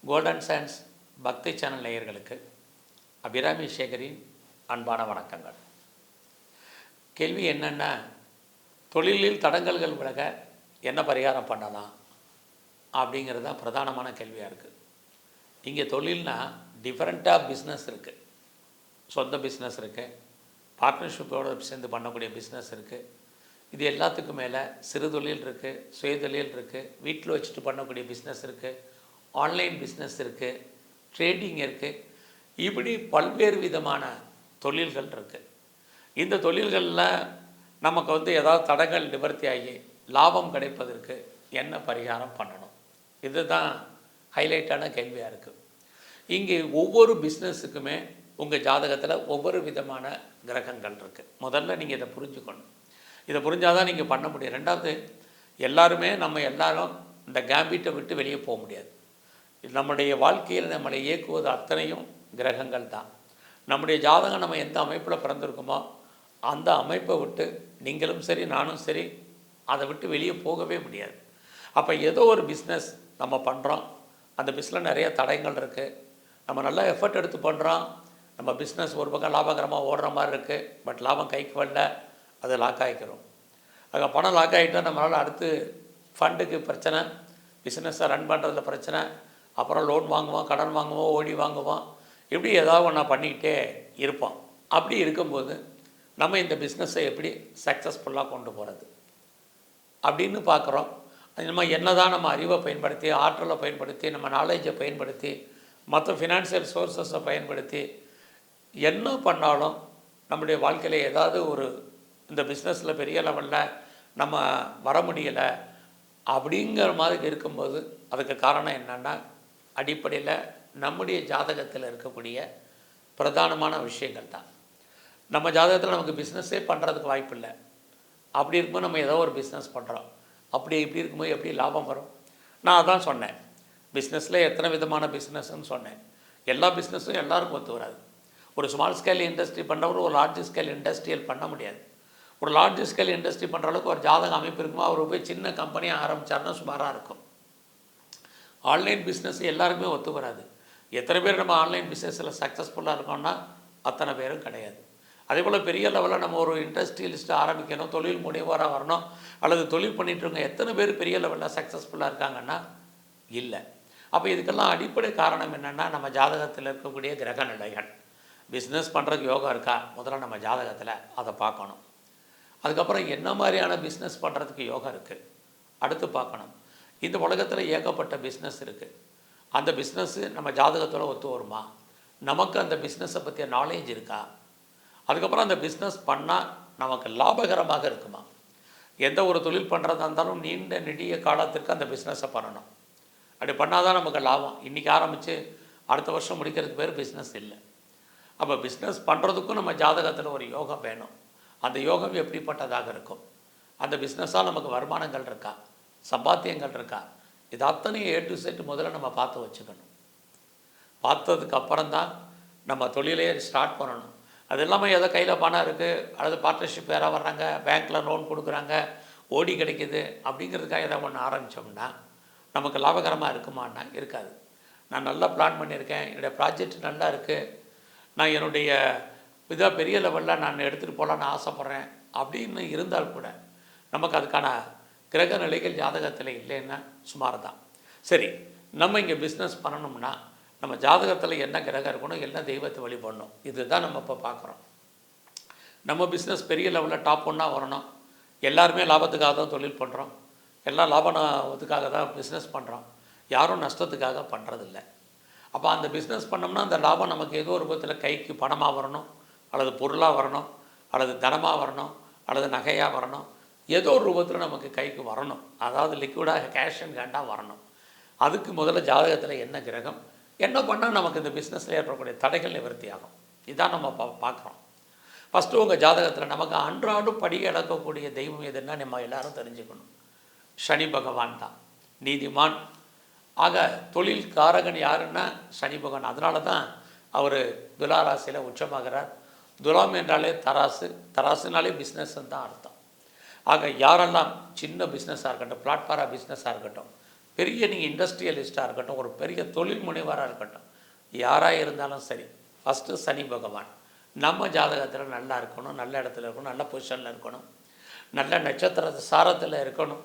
Golden science பக்தி channel நேயர்களுக்கு அபிராமி சேகரின் அன்பான வணக்கங்கள். கேள்வி என்னென்னா, தொழிலில் தடங்கல்கள் விலக என்ன பரிகாரம் பண்ணலாம் அப்படிங்கிறது தான் பிரதானமான கேள்வியாக இருக்குது. இங்கே தொழில்னால் டிஃப்ரெண்ட்டாக பிஸ்னஸ் இருக்குது. சொந்த பிஸ்னஸ் இருக்குது, பார்ட்னர்ஷிப்போடு சேர்ந்து பண்ணக்கூடிய பிஸ்னஸ் இருக்குது. இது எல்லாத்துக்கும் மேலே சிறு தொழில் இருக்குது, சுயதொழில் இருக்குது, வீட்டில் வச்சுட்டு பண்ணக்கூடிய பிஸ்னஸ் இருக்குது, ஆன்லைன் பிஸ்னஸ் இருக்குது, ட்ரேடிங் இருக்குது. இப்படி பல்வேறு விதமான தொழில்கள் இருக்குது. இந்த தொழில்களில் நமக்கு ஏதாவது தடங்கள் நிவர்த்தி ஆகி லாபம் கிடைப்பதற்கு என்ன பரிகாரம் பண்ணணும், இதுதான் ஹைலைட்டான கேள்வியாக இருக்குது. இங்கே ஒவ்வொரு பிஸ்னஸுக்குமே உங்கள் ஜாதகத்தில் ஒவ்வொரு விதமான கிரகங்கள் இருக்குது. முதல்ல நீங்கள் இதை புரிஞ்சுக்கணும். இதை புரிஞ்சால் தான் நீங்கள் பண்ண முடியும். ரெண்டாவது, எல்லாரும் இந்த கேம்பிட்டை விட்டு வெளியே போக முடியாது. நம்முடைய வாழ்க்கையில் நம்மளை இயக்குவது அத்தனையும் கிரகங்கள் தான். நம்முடைய ஜாதகம் நம்ம எந்த அமைப்பில் பிறந்திருக்குமோ அந்த அமைப்பை விட்டு நீங்களும் சரி நானும் சரி அதை விட்டு வெளியே போகவே முடியாது. அப்போ ஏதோ ஒரு பிஸ்னஸ் நம்ம பண்ணுறோம், அந்த பிஸ்னஸில் நிறைய தடங்கள் இருக்குது. நம்ம நல்லா எஃபர்ட் எடுத்து பண்ணுறோம், நம்ம பிஸ்னஸ் ஒரு பக்கம் லாபகரமாக ஓடுற மாதிரி இருக்குது, பட் லாபம் கைக்கு வரல, அதை லாக் ஆகிக்கிறோம். அங்கே பணம் லாக் ஆகிட்டால் நம்மளால் அடுத்து ஃபண்டுக்கு பிரச்சனை, பிஸ்னஸை ரன் பண்ணுறதுல பிரச்சனை, அப்புறம் லோன் வாங்குவோம், கடன் வாங்குவோம், ஓடி வாங்குவோம், இப்படி ஏதாவது ஒன்றா பண்ணிக்கிட்டே இருப்போம். அப்படி இருக்கும்போது நம்ம இந்த பிஸ்னஸை எப்படி சக்ஸஸ்ஃபுல்லாக கொண்டு போகிறது அப்படின்னு பார்க்குறோம். நம்ம அறிவை பயன்படுத்தி, ஆற்றலை பயன்படுத்தி, நம்ம நாலேஜை பயன்படுத்தி, மற்ற ஃபினான்ஷியல் சோர்ஸஸை பயன்படுத்தி என்ன பண்ணாலும் நம்முடைய வாழ்க்கையில் ஏதாவது இந்த பிஸ்னஸில் பெரிய லெவலில் நம்ம வர முடியலை அப்படிங்கிற மாதிரி இருக்கும்போது அதுக்கு காரணம் என்னென்னா, அடிப்படையில் நம்முடைய ஜாதகத்தில் இருக்கக்கூடிய பிரதானமான விஷயங்கள் தான். நம்ம ஜாதகத்தில் நமக்கு பிஸ்னஸே பண்ணுறதுக்கு வாய்ப்பு இல்லை. அப்படி இருக்கும்போது நம்ம ஏதோ ஒரு பிஸ்னஸ் பண்ணுறோம், இப்படி இருக்கும்போது எப்படி லாபம் வரும்? நான் அதான் சொன்னேன், பிஸ்னஸில் எத்தனை விதமான பிஸ்னஸ்ன்னு சொன்னேன். எல்லா பிஸ்னஸும் எல்லாருக்கும் ஒத்து வராது. ஒரு ஸ்மால் ஸ்கேல் இண்டஸ்ட்ரி பண்ணுறவர் ஒரு லார்ஜ் ஸ்கேல் இண்டஸ்ட்ரியல் பண்ண முடியாது. ஒரு லார்ஜ் ஸ்கேல் இண்டஸ்ட்ரி பண்ணுற அளவுக்கு ஒரு ஜாதக அமைப்பு இருக்குமோ அவர் போய் சின்ன கம்பெனியாக ஆரம்பித்தார்னா சுமாராக இருக்கும். ஆன்லைன் பிஸ்னஸ் எல்லாருக்குமே ஒத்து வராது. எத்தனை பேர் நம்ம ஆன்லைன் பிஸ்னஸில் சக்ஸஸ்ஃபுல்லாக இருக்கோம்னா அத்தனை பேரும் கிடையாது. அதே போல் பெரிய லெவலில் நம்ம ஒரு இண்டஸ்ட்ரியலிஸ்ட்டு ஆரம்பிக்கணும், தொழில் முனைவோராக வரணும், அல்லது தொழில் பண்ணிகிட்ருங்க எத்தனை பேர் பெரிய லெவலில் சக்ஸஸ்ஃபுல்லாக இருக்காங்கன்னா இல்லை. அப்போ இதுக்கெல்லாம் அடிப்படை காரணம் என்னென்னா, நம்ம ஜாதகத்தில் இருக்கக்கூடிய கிரக நிலைகள். பிஸ்னஸ் பண்ணுறதுக்கு யோகா இருக்கா, முதல்ல நம்ம ஜாதகத்தில் அதை பார்க்கணும். அதுக்கப்புறம் என்ன மாதிரியான பிஸ்னஸ் பண்ணுறதுக்கு யோகா இருக்குது அடுத்து பார்க்கணும். இந்த உலகத்தில் ஏகப்பட்ட பிஸ்னஸ் இருக்குது. அந்த பிஸ்னஸ்ஸு நம்ம ஜாதகத்தோடு ஒத்து வருமா, நமக்கு அந்த பிஸ்னஸை பற்றிய நாலேஜ் இருக்கா, அதுக்கப்புறம் அந்த பிஸ்னஸ் பண்ணால் நமக்கு லாபகரமாக இருக்குமா. எந்த ஒரு தொழில் பண்ணுறதா இருந்தாலும் நீண்ட நெடிய காலத்திற்கு அந்த பிஸ்னஸை பண்ணணும். அப்படி பண்ணால் தான் நமக்கு லாபம். இன்றைக்கி ஆரம்பித்து அடுத்த வருஷம் முடிக்கிறதுக்கு பேர் பிஸ்னஸ் இல்லை. அப்போ பிஸ்னஸ் பண்ணுறதுக்கும் நம்ம ஜாதகத்தில் ஒரு யோகம் வேணும். அந்த யோகம் எப்படிப்பட்டதாக இருக்கும், அந்த பிஸ்னஸால் நமக்கு வருமானங்கள் இருக்கா, சம்பாத்தியங்கள் இருக்கா, இது அத்தனையும் ஏ டு செட் முதல்ல நம்ம பார்த்து வச்சுக்கணும். பார்த்ததுக்கு அப்புறம்தான் நம்ம தொழிலே ஸ்டார்ட் பண்ணணும். அது இல்லாமல் ஏதோ கையில் பணம் இருக்குது, அல்லது பார்ட்னர்ஷிப் யாராவது வர்றாங்க, பேங்க்கில் லோன் கொடுக்குறாங்க, ஓடி கிடைக்கிது அப்படிங்கிறதுக்காக ஏதாவது ஒன்று ஆரம்பித்தோம்னா நமக்கு லாபகரமாக இருக்குமான்னா இருக்காது. நான் நல்லா பிளான் பண்ணியிருக்கேன், என்னுடைய ப்ராஜெக்ட் நல்லா இருக்குது, நான் என்னுடைய பெரிய லெவலில் நான் எடுத்துகிட்டு போகலான்னு ஆசைப்பட்றேன் அப்படின்னு இருந்தால் கூட நமக்கு அதுக்கான கிரக நிலைகள் ஜாதகத்தில் இல்லைன்னா சுமார் தான். சரி, நம்ம இங்கே பிஸ்னஸ் பண்ணணும்னா நம்ம ஜாதகத்தில் என்ன கிரகம் இருக்கணும், என்ன தெய்வத்தை வழிபடணும், இதுதான் நம்ம இப்போ பார்க்குறோம். நம்ம பிஸ்னஸ் பெரிய லெவலில் டாப் ஒன்னாக வரணும். எல்லாருமே லாபத்துக்காக தான் தொழில் பண்ணுறோம், எல்லாம் லாபத்துக்காக தான் பிஸ்னஸ் பண்ணுறோம், யாரும் நஷ்டத்துக்காக பண்ணுறதில்ல. அப்போ அந்த பிஸ்னஸ் பண்ணோம்னா அந்த லாபம் நமக்கு ஏதோ ஒரு ரூபத்தில் கைக்கு பணமாக வரணும், அல்லது பொருளாக வரணும், அல்லது தனமாக வரணும், அல்லது நகையாக வரணும், ஏதோ ஒரு ரூபத்தில் நமக்கு கைக்கு வரணும். அதாவது லிக்விடாக கேஷ் அண்ட் ஹேண்டாக வரணும். அதுக்கு முதல்ல ஜாதகத்தில் என்ன கிரகம், என்ன பண்ணால் நமக்கு இந்த பிஸ்னஸில் ஏற்படக்கூடிய தடைகள் நிவர்த்தி ஆகும், இதான் நம்ம பார்க்குறோம். ஃபஸ்ட்டு உங்கள் ஜாதகத்தில் நமக்கு அன்றாடம் படிக்க இழக்கக்கூடிய தெய்வம் எதுன்னா நம்ம எல்லோரும் தெரிஞ்சுக்கணும். சனி பகவான் தான் நீதிமான். ஆக தொழில் காரகன் யாருன்னா சனி பகவான். அதனால தான் அவர் துலாராசியில் உச்சமாகிறார். துலாம் என்றாலே தராசு, தராசுனாலே பிஸ்னஸ்ன்னு தான் அர்த்தம். ஆக யாரெல்லாம் சின்ன பிஸ்னஸாக இருக்கட்டும், பிளாட்ஃபாரா பிஸ்னஸாக இருக்கட்டும், பெரிய நீங்கள் இண்டஸ்ட்ரியலிஸ்ட்டாக இருக்கட்டும், ஒரு பெரிய தொழில் முனைவராக இருக்கட்டும், யாராக இருந்தாலும் சரி, ஃபஸ்ட்டு சனி பகவான் நம்ம ஜாதகத்தில் நல்லா இருக்கணும், நல்ல இடத்துல இருக்கணும், நல்ல பொசிஷனில் இருக்கணும், நல்ல நட்சத்திர சாரத்தில் இருக்கணும்.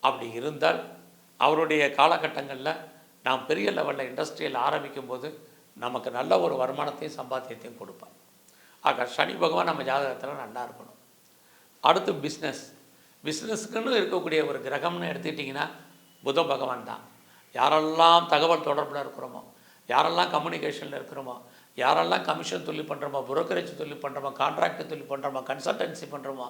அப்படி இருந்தால் அவருடைய காலகட்டங்களில் நாம் பெரிய லெவலில் இண்டஸ்ட்ரியல் ஆரம்பிக்கும் போது நமக்கு நல்ல ஒரு வருமானத்தையும் சம்பாத்தியத்தையும் கொடுப்பார். ஆக சனி பகவான் நம்ம ஜாதகத்தில் நல்லா இருக்கணும். அடுத்து பிஸ்னஸ்க்குன்னு இருக்கக்கூடிய ஒரு கிரகம்னு எடுத்துக்கிட்டிங்கன்னா புத பகவான் தான். யாரெல்லாம் தகவல் தொடர்பில் இருக்கிறோமோ, யாரெல்லாம் கம்யூனிகேஷனில் இருக்கிறோமோ, யாரெல்லாம் கமிஷன் தொழில் பண்ணுறோமோ, புரோக்கரேஜ் தொழில் பண்ணுறோமோ, கான்ட்ராக்ட் தொழில் பண்ணுறோமோ, கன்சல்டன்சி பண்ணுறோமோ,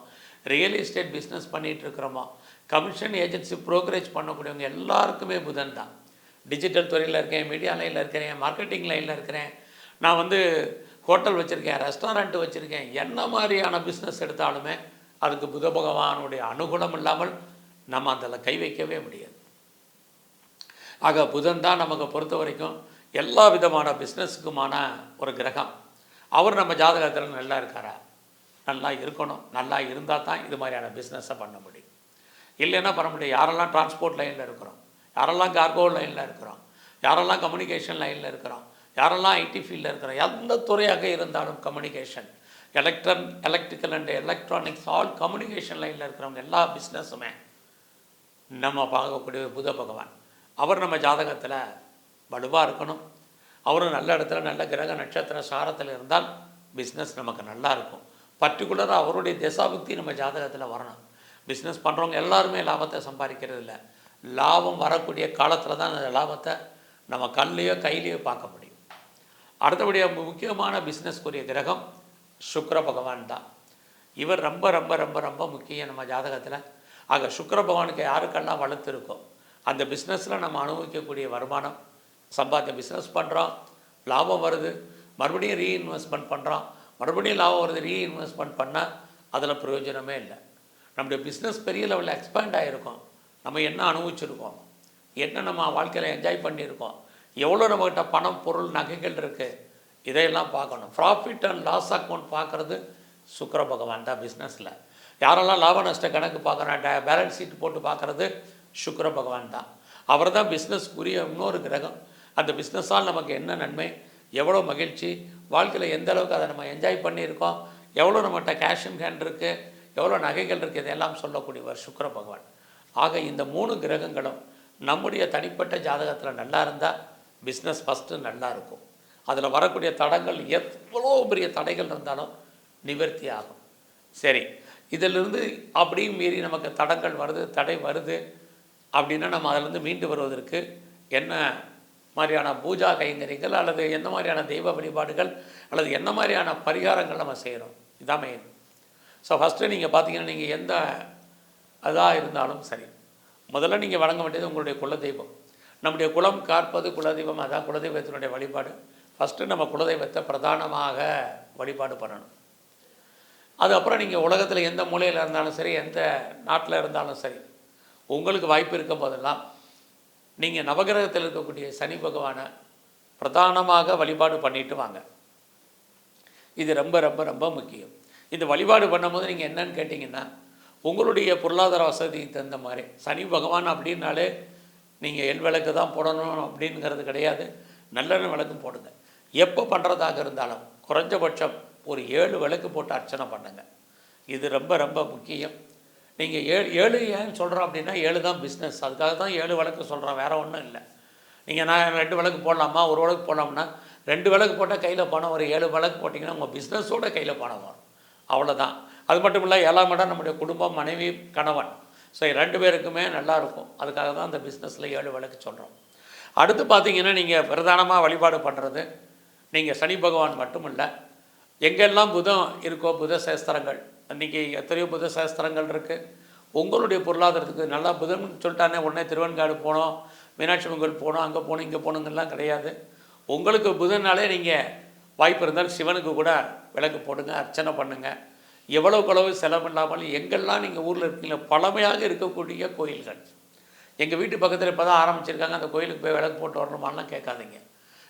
ரியல் எஸ்டேட் பிஸ்னஸ் பண்ணிகிட்டு இருக்கிறோமோ, கமிஷன் ஏஜென்சி புரோக்கரேஜ் பண்ணக்கூடியவங்க எல்லாருக்குமே புதன் தான். டிஜிட்டல் துறையில் இருக்கேன், மீடியா லைனில் இருக்கிறேன், மார்க்கெட்டிங் லைனில் இருக்கிறேன், நான் ஹோட்டல் வச்சுருக்கேன், ரெஸ்டாரண்ட் வச்சுருக்கேன், என்ன மாதிரியான பிஸ்னஸ் எடுத்தாலுமே அதுக்கு புத பகவானுடைய அனுகூலம் இல்லாமல் நம்ம அதில் கை வைக்கவே முடியாது. ஆக புதன் தான் நமக்கு பொறுத்த வரைக்கும் எல்லா விதமான பிஸ்னஸுக்குமான ஒரு கிரகம். அவர் நம்ம ஜாதகத்தில் நல்லா இருக்காரா? நல்லா இருக்கணும். நல்லா இருந்தால் தான் இது மாதிரியான பிஸ்னஸை பண்ண முடியும். இல்லைன்னா பண்ண முடியும். யாரெல்லாம் டிரான்ஸ்போர்ட் லைனில் இருக்கிறோம், யாரெல்லாம் கார்கோ லைனில் இருக்கிறோம், யாரெல்லாம் கம்யூனிகேஷன் லைனில் இருக்கிறோம், யாரெல்லாம் ஐடி ஃபீல்டில் இருக்கிறோம், எந்த துறையாக இருந்தாலும் communication, electrical and electronics, all communication லைனில் இருக்கிறவங்க எல்லா பிஸ்னஸுமே நம்ம பார்க்கக்கூடிய புத பகவான். அவர் நம்ம ஜாதகத்தில் வலுவாக இருக்கணும். அவரும் நல்ல இடத்துல நல்ல கிரக நட்சத்திர சாரத்தில் இருந்தால் பிஸ்னஸ் நமக்கு நல்லா இருக்கும். பர்டிகுலராக அவருடைய திசாபுக்தி நம்ம ஜாதகத்தில் வரணும். பிஸ்னஸ் பண்ணுறவங்க எல்லாருமே லாபத்தை சம்பாதிக்கிறது இல்லை. லாபம் வரக்கூடிய காலத்தில் தான் அந்த லாபத்தை நம்ம கல்லையோ கையிலையோ பார்க்க முடியும். அடுத்தபடியாக முக்கியமான பிஸ்னஸ்க்குரிய கிரகம் சுக்கிர பகவான் தான். இவர் ரொம்ப ரொம்ப ரொம்ப ரொம்ப முக்கியம் நம்ம ஜாதகத்தில். ஆக சுக்கிர பகவானுக்கு யாருக்கெல்லாம் வளர்த்து இருக்கோ அந்த பிஸ்னஸில் நம்ம அனுபவிக்கக்கூடிய வருமானம், சம்பாத்தியம், பிஸ்னஸ் பண்ணுறோம், லாபம் வருது, மறுபடியும் ரீஇன்வெஸ்ட்மெண்ட் பண்ணுறோம், மறுபடியும் லாபம் வருது, ரீஇன்வெஸ்ட்மெண்ட் பண்ணால் அதில் பிரயோஜனமே இல்லை. நம்முடைய பிஸ்னஸ் பெரிய லெவலில் எக்ஸ்பேண்ட் ஆகிருக்கோம், நம்ம என்ன அனுபவிச்சிருக்கோம், என்ன நம்ம வாழ்க்கையில் என்ஜாய் பண்ணியிருக்கோம், எவ்வளோ நம்மக்கிட்ட பணம், பொருள், நகைகள் இருக்குது, இதையெல்லாம் பார்க்கணும். ப்ராஃபிட் அண்ட் லாஸ் அக்கௌண்ட் பார்க்குறது சுக்கிர பகவான் தான் பிஸ்னஸில். யாரெல்லாம் லாப நஷ்ட கணக்கு பார்க்குறாங்க, பேலன்ஸ் ஷீட் போட்டு பார்க்குறது சுக்கிர பகவான் தான். அவர் தான் பிஸ்னஸ்க்குரிய இன்னொரு கிரகம். அந்த பிஸ்னஸால் நமக்கு என்ன நன்மை, எவ்வளோ மகிழ்ச்சி, வாழ்க்கையில் எந்த அளவுக்கு அதை நம்ம என்ஜாய் பண்ணியிருக்கோம், எவ்வளோ நம்மகிட்ட கேஷ் இன் ஹேண்ட் இருக்குது, எவ்வளோ நகைகள் இருக்குது, இதெல்லாம் சொல்லக்கூடியவர் சுக்கிர பகவான். ஆக இந்த 3 கிரகங்களும் நம்முடைய தனிப்பட்ட ஜாதகத்தில் நல்லா இருந்தால் பிஸ்னஸ் ஃபஸ்ட்டு நல்லா இருக்கும். அதில் வரக்கூடிய தடங்கள் எவ்வளோ பெரிய தடைகள் இருந்தாலும் நிவர்த்தி ஆகும். சரி, இதிலிருந்து அப்படியும் மீறி நமக்கு தடங்கள் வருது, தடை வருது அப்படின்னா நம்ம அதிலிருந்து மீண்டு வருவதற்கு என்ன மாதிரியான பூஜா கைங்கரியங்கள் அல்லது என்ன மாதிரியான தெய்வ வழிபாடுகள் அல்லது என்ன மாதிரியான பரிகாரங்கள் நம்ம செய்கிறோம், இதான் மெயின். ஸோ ஃபஸ்ட்டு நீங்கள் பார்த்தீங்கன்னா நீங்கள் எந்த அதாக இருந்தாலும் சரி, முதல்ல நீங்கள் வழங்க வேண்டியது உங்களுடைய குலதெய்வம். நம்முடைய குலம் காற்பது குலதெய்வம், அதான் குலதெய்வத்தினுடைய வழிபாடு. ஃபஸ்ட்டு நம்ம குலதெய்வத்தை பிரதானமாக வழிபாடு பண்ணணும். அதுக்கப்புறம் நீங்கள் உலகத்தில் எந்த மூலையில் இருந்தாலும் சரி, எந்த நாட்டில் இருந்தாலும் சரி, உங்களுக்கு வாய்ப்பு இருக்கும் போதெல்லாம் நீங்கள் நவகிரகத்தில் இருக்கக்கூடிய சனி பகவானை பிரதானமாக வழிபாடு பண்ணிட்டு வாங்க. இது ரொம்ப ரொம்ப ரொம்ப முக்கியம். இந்த வழிபாடு பண்ணும்போது நீங்கள் என்னன்னு கேட்டிங்கன்னா, உங்களுடைய பொருளாதார வசதிக்கு தகுந்த மாதிரி சனி பகவான் அப்படின்னாலே நீங்கள் எள் விளக்கு தான் போடணும் அப்படிங்கிறது கிடையாது. நல்லெண்ணெய் விளக்கும் போடுங்க. எப்போ பண்ணுறதாக இருந்தாலும் குறைஞ்சபட்சம் ஒரு 7 விளக்கு போட்டு அர்ச்சனை பண்ணுங்கள். இது ரொம்ப ரொம்ப முக்கியம். நீங்கள் 7 ஏன்னு சொல்கிறோம் அப்படின்னா 7 தான் பிஸ்னஸ். அதுக்காக தான் 7 விளக்கு சொல்கிறோம், வேறு ஒன்றும் இல்லை. நீங்கள் நான் 2 விளக்கு போடலாமா, ஒரு விளக்கு போடலாம்னா 2 விளக்கு போட்டால் கையில் பணம் ஒரு 7 விளக்கு போட்டிங்கன்னா உங்கள் பிஸ்னஸோட கையில் பணம் வரும். அவ்வளோதான். அது மட்டும் இல்லை, 7ஆம் இடம் நம்முடைய குடும்பம், மனைவி, கணவன். ஸோ 2 பேருக்குமே நல்லாயிருக்கும். அதுக்காக தான் அந்த பிஸ்னஸில் 7 விளக்கு சொல்கிறோம். அடுத்து பார்த்தீங்கன்னா நீங்கள் பிரதானமாக வழிபாடு பண்ணுறது நீங்கள் சனி பகவான் மட்டும் இல்லை, எங்கெல்லாம் புதன் இருக்கோ புத சேஸ்திரங்கள், அன்றைக்கி எத்தனையோ புத சேஸ்திரங்கள் இருக்குது. உங்களுடைய பொருளாதாரத்துக்கு நல்லா புதன் சொல்லிட்டானே உடனே திருவெண்காடு போனோம், மீனாட்சி அம்மன் போனோம், அங்கே போகணும் இங்கே போகணுங்கெல்லாம் கிடையாது. உங்களுக்கு புதனாலே நீங்கள் வாய்ப்பு இருந்தால் சிவனுக்கு கூட விளக்கு போடுங்க, அர்ச்சனை பண்ணுங்கள். எவ்வளவு செலவு இல்லாமல் எங்கெல்லாம் நீங்கள் ஊரில் இருக்கீங்களோ பழமையாக இருக்கக்கூடிய கோயில்கள், எங்கள் வீட்டு பக்கத்தில் இப்போ தான் ஆரம்பிச்சிருக்காங்க, அந்த கோயிலுக்கு போய் விளக்கு போட்டு வரணுமாலாம் கேட்காதீங்க.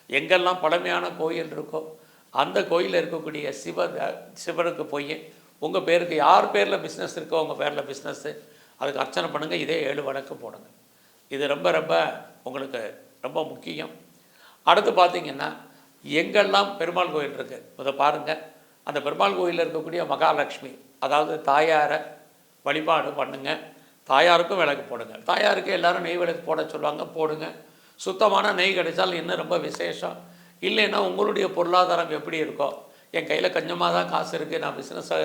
எங்கெல்லாம் பழமையான கோயில் இருக்கோ அந்த கோயிலில் இருக்கக்கூடிய சிவனுக்கு போய் உங்கள் பேருக்கு யார் பேரில் பிஸ்னஸ் இருக்கோ உங்கள் பேரில் பிஸ்னஸ்ஸு அதுக்கு அர்ச்சனை பண்ணுங்கள். இதே 7 விளக்கு போடுங்க. இது ரொம்ப ரொம்ப உங்களுக்கு ரொம்ப முக்கியம். அடுத்து பார்த்திங்கன்னா, எங்கெல்லாம் பெருமாள் கோயில் இருக்குது இதை பாருங்கள். அந்த பெருமாள் கோயிலில் இருக்கக்கூடிய மகாலட்சுமி, அதாவது தாயாரை வழிபாடு பண்ணுங்கள். தாயாருக்கும் விளக்கு போடுங்க. தாயாருக்கு எல்லோரும் நெய் விளக்கு போட சொல்லுவாங்க, போடுங்க. சுத்தமான நெய் கிடைச்சால் இன்னும் ரொம்ப விசேஷம். இல்லைன்னா உங்களுடைய பொருளாதாரம் எப்படி இருக்கோ, என் கையில் கொஞ்சமாக தான் காசு இருக்குது, நான் பிஸ்னஸை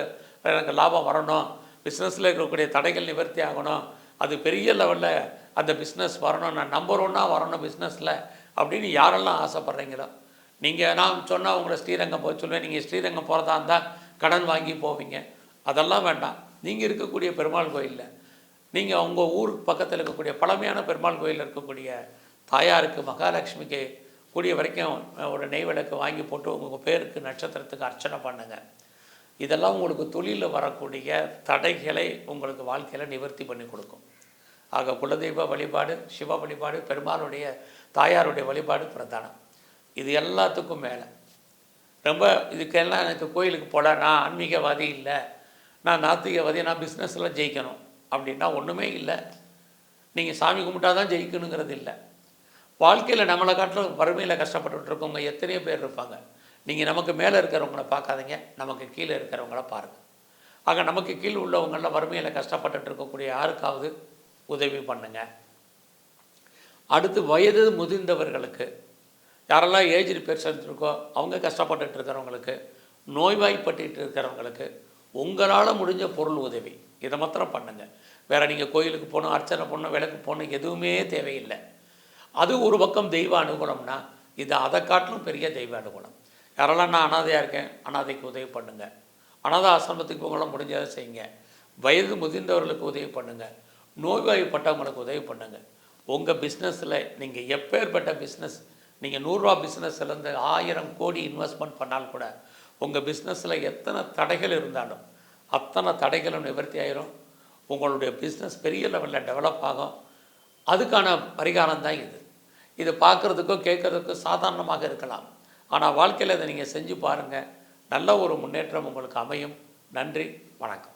எனக்கு லாபம் வரணும், பிஸ்னஸில் இருக்கக்கூடிய தடைகள் நிவர்த்தி ஆகணும், அது பெரிய லெவலில் அந்த பிஸ்னஸ் வரணும், நான் நம்பர் ஒன்னாக வரணும் பிஸ்னஸில் அப்படின்னு யாரெல்லாம் ஆசைப்பட்றீங்களோ, நீங்கள் நான் சொன்னால் உங்களை ஸ்ரீரங்கம் போக சொல்லுவேன். நீங்கள் ஸ்ரீரங்கம் போகிறதா இருந்தால் கடன் வாங்கி போவீங்க. அதெல்லாம் வேண்டாம். நீங்கள் இருக்கக்கூடிய பெருமாள் கோயிலில், நீங்கள் உங்கள் ஊருக்கு பக்கத்தில் இருக்கக்கூடிய பழமையான பெருமாள் கோயிலில் இருக்கக்கூடிய தாயாருக்கு மகாலட்சுமிக்கு கூடிய வரைக்கும் ஒரு நெய் விளக்கு வாங்கி போட்டு உங்கள் பேருக்கு நட்சத்திரத்துக்கு அர்ச்சனை பண்ணுங்கள். இதெல்லாம் உங்களுக்கு தொழிலில் வரக்கூடிய தடைகளை உங்களுக்கு வாழ்க்கையில் நிவர்த்தி பண்ணி கொடுக்கும். ஆக குலதெய்வ வழிபாடு, சிவ வழிபாடு, பெருமாளுடைய தாயாருடைய வழிபாடு பிரதானம். இது எல்லாத்துக்கும் மேலே ரொம்ப இதுக்கெல்லாம் எனக்கு கோயிலுக்கு போல, நான் ஆன்மீகவாதி இல்லை, நான் நாத்திகவாதி, நான் பிஸ்னஸில் ஜெயிக்கணும் அப்படின்னா ஒன்றுமே இல்லை. நீங்கள் சாமி கும்பிட்டா தான் ஜெயிக்கணுங்கிறது இல்லை. வாழ்க்கையில் நம்மளை காட்டிலும் வறுமையில் கஷ்டப்பட்டுட்டு இருக்கவங்க எத்தனையோ பேர் இருப்பாங்க. நீங்கள் நமக்கு மேலே இருக்கிறவங்கள பார்க்காதீங்க, நமக்கு கீழே இருக்கிறவங்கள பாருங்கள். ஆக நமக்கு கீழே உள்ளவங்களில் வறுமையில் கஷ்டப்பட்டுட்டு இருக்கக்கூடிய யாருக்காவது உதவி பண்ணுங்க. அடுத்து வயது முதிர்ந்தவர்களுக்கு, யாரெல்லாம் ஏஜ்டு பெர்சன்ஸ் இருக்கோ அவங்க கஷ்டப்பட்டுட்டு இருக்கிறவங்களுக்கு, நோய்வாய்ப்பட்டு இருக்கிறவங்களுக்கு உங்களால் முடிஞ்ச பொருள் உதவி இதை மாத்திரம் பண்ணுங்கள். வேறு நீங்கள் கோயிலுக்கு போகணும், அர்ச்சனை பண்ணணும், விளக்கு போகணும் எதுவுமே தேவையில்லை. அது ஒரு பக்கம் தெய்வ அனுகூலம்னா, இது அதை காட்டிலும் பெரிய தெய்வ அனுகூலம். யாரெல்லாம் நான் அனாதையாக இருக்கேன், அனாதைக்கு உதவி பண்ணுங்கள். அனாதை ஆசிரமத்துக்கு உங்களால் முடிஞ்சதை செய்யுங்க. வயது முதிர்ந்தவர்களுக்கு உதவி பண்ணுங்கள். நோய்வாய்ப்பட்டவங்களுக்கு உதவி பண்ணுங்கள். உங்கள் பிஸ்னஸில் நீங்கள் எப்பேற்பட்ட பிஸ்னஸ், நீங்கள் 100 ரூபா பிஸ்னஸ்லேருந்து 1000 கோடி இன்வெஸ்ட்மெண்ட் பண்ணால் கூட உங்கள் பிஸ்னஸில் எத்தனை தடைகள் இருந்தாலும் அத்தனை தடைகளும் நிவர்த்தி ஆயிரும். உங்களுடைய பிஸ்னஸ் பெரிய லெவலில் டெவலப் ஆகும். அதுக்கான பரிகாரம் தான் இது. இது பார்க்குறதுக்கோ கேட்குறதுக்கோ சாதாரணமாக இருக்கலாம். ஆனால் வாழ்க்கையில் இதை நீங்கள் செஞ்சு பாருங்கள். நல்ல ஒரு முன்னேற்றம் உங்களுக்கு அமையும். நன்றி, வணக்கம்.